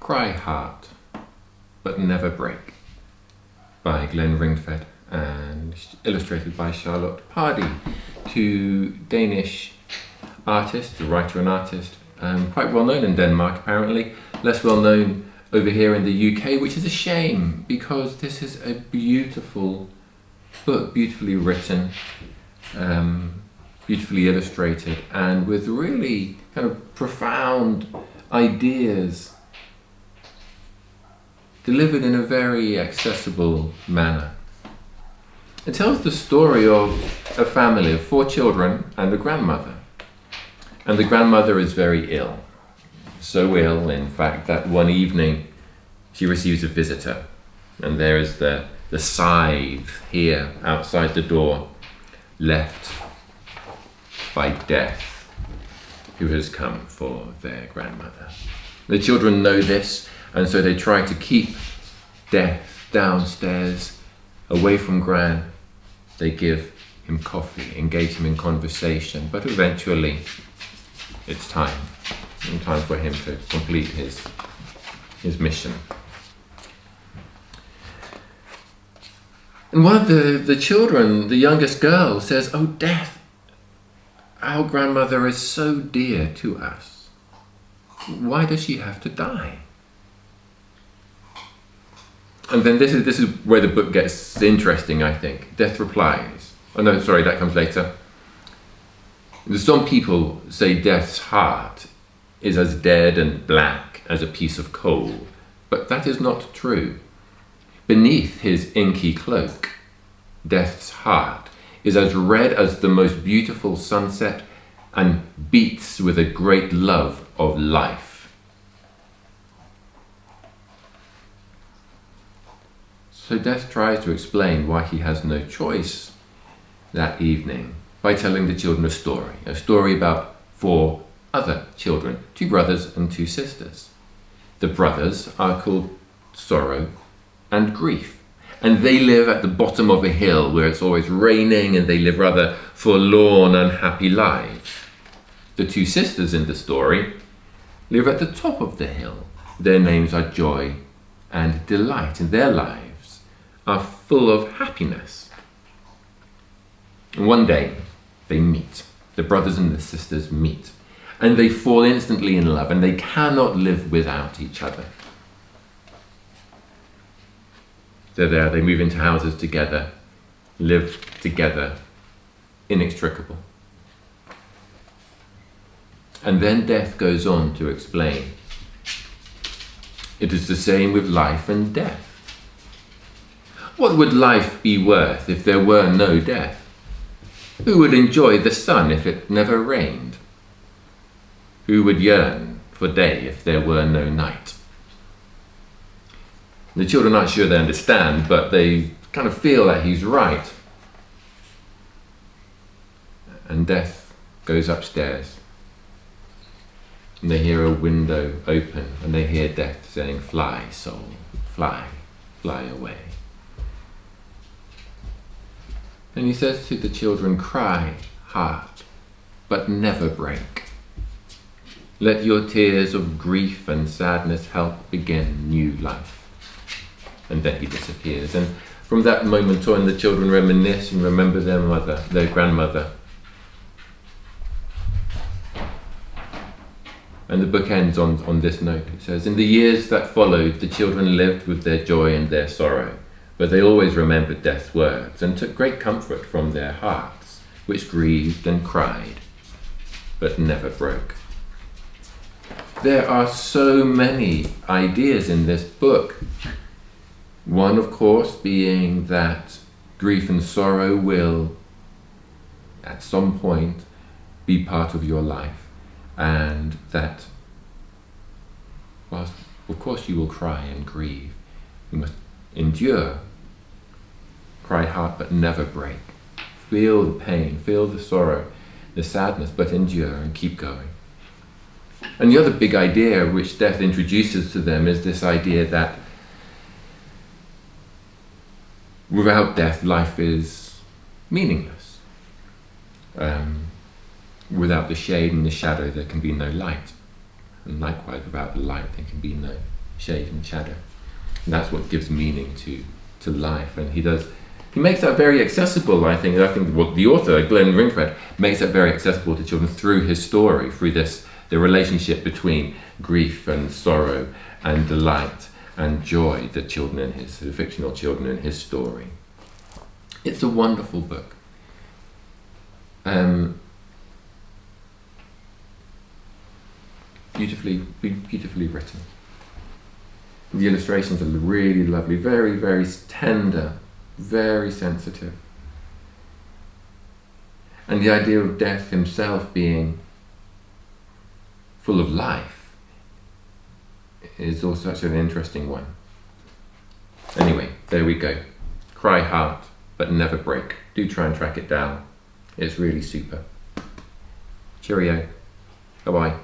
Cry Heart, But Never Break by Glenn Ringfed and illustrated by Charlotte Pardee. Two Danish artists, a writer and artist, quite well known in Denmark apparently, less well known over here in the UK, which is a shame because this is a beautiful book, beautifully written, beautifully illustrated, and with really kind of profound ideas delivered in a very accessible manner. It tells the story of a family of 4 children and a grandmother. And the grandmother is very ill. So ill, in fact, that one evening she receives a visitor. And there is the scythe here outside the door, left by Death, who has come for their grandmother. The children know this, and so they try to keep Death downstairs, away from Gran. They give him coffee, engage him in conversation, but eventually it's time for him to complete his mission. And one of the children, the youngest girl, says, "Oh, Death, our grandmother is so dear to us. Why does she have to die?" And then this is where the book gets interesting, I think. Death replies. Oh no, sorry, that comes later. Some people say Death's heart is as dead and black as a piece of coal, but that is not true. Beneath his inky cloak, Death's heart is as red as the most beautiful sunset and beats with a great love of life. So Death tries to explain why he has no choice that evening by telling the children a story about 4 other children, 2 brothers and 2 sisters. The brothers are called Sorrow and Grief, and they live at the bottom of a hill where it's always raining, and they live rather forlorn, unhappy lives. The 2 sisters in the story live at the top of the hill. Their names are Joy and Delight, and their lives are full of happiness. And one day they meet. The brothers and the sisters meet, and they fall instantly in love, and they cannot live without each other. They're there, they move into houses together, live together, inextricable. And then Death goes on to explain, it is the same with life and death. What would life be worth if there were no death? Who would enjoy the sun if it never rained? Who would yearn for day if there were no night? The children aren't sure they understand, but they kind of feel that he's right. And Death goes upstairs, and they hear a window open, and they hear Death saying, "Fly, soul, fly, fly away." And he says to the children, "Cry, heart, but never break. Let your tears of grief and sadness help begin new life." And then he disappears. And from that moment on, the children reminisce and remember their mother, their grandmother. And the book ends on this note. It says, "In the years that followed, the children lived with their joy and their sorrow, but they always remembered Death's words and took great comfort from their hearts, which grieved and cried, but never broke." There are so many ideas in this book. One, of course, being that grief and sorrow will, at some point, be part of your life, and that, whilst, of course, you will cry and grieve, you must endure. Cry heart, but never break. Feel the pain, feel the sorrow, the sadness, but endure and keep going. And the other big idea which Death introduces to them is this idea that without death, life is meaningless. Without the shade and the shadow, there can be no light. And likewise, without the light, there can be no shade and shadow. And that's what gives meaning to life. And he makes that very accessible, I think. What the author, Glenn Ringfred, makes that very accessible to children through his story, through the relationship between grief and sorrow and delight and joy, the fictional children in his story. It's a wonderful book. Beautifully written. The illustrations are really lovely, very, very tender, very sensitive. And the idea of Death himself being full of life is also such an interesting one. Anyway, there we go. Cry Heart, but never break. Do try and track it down. It's really super. Cheerio. Bye-bye.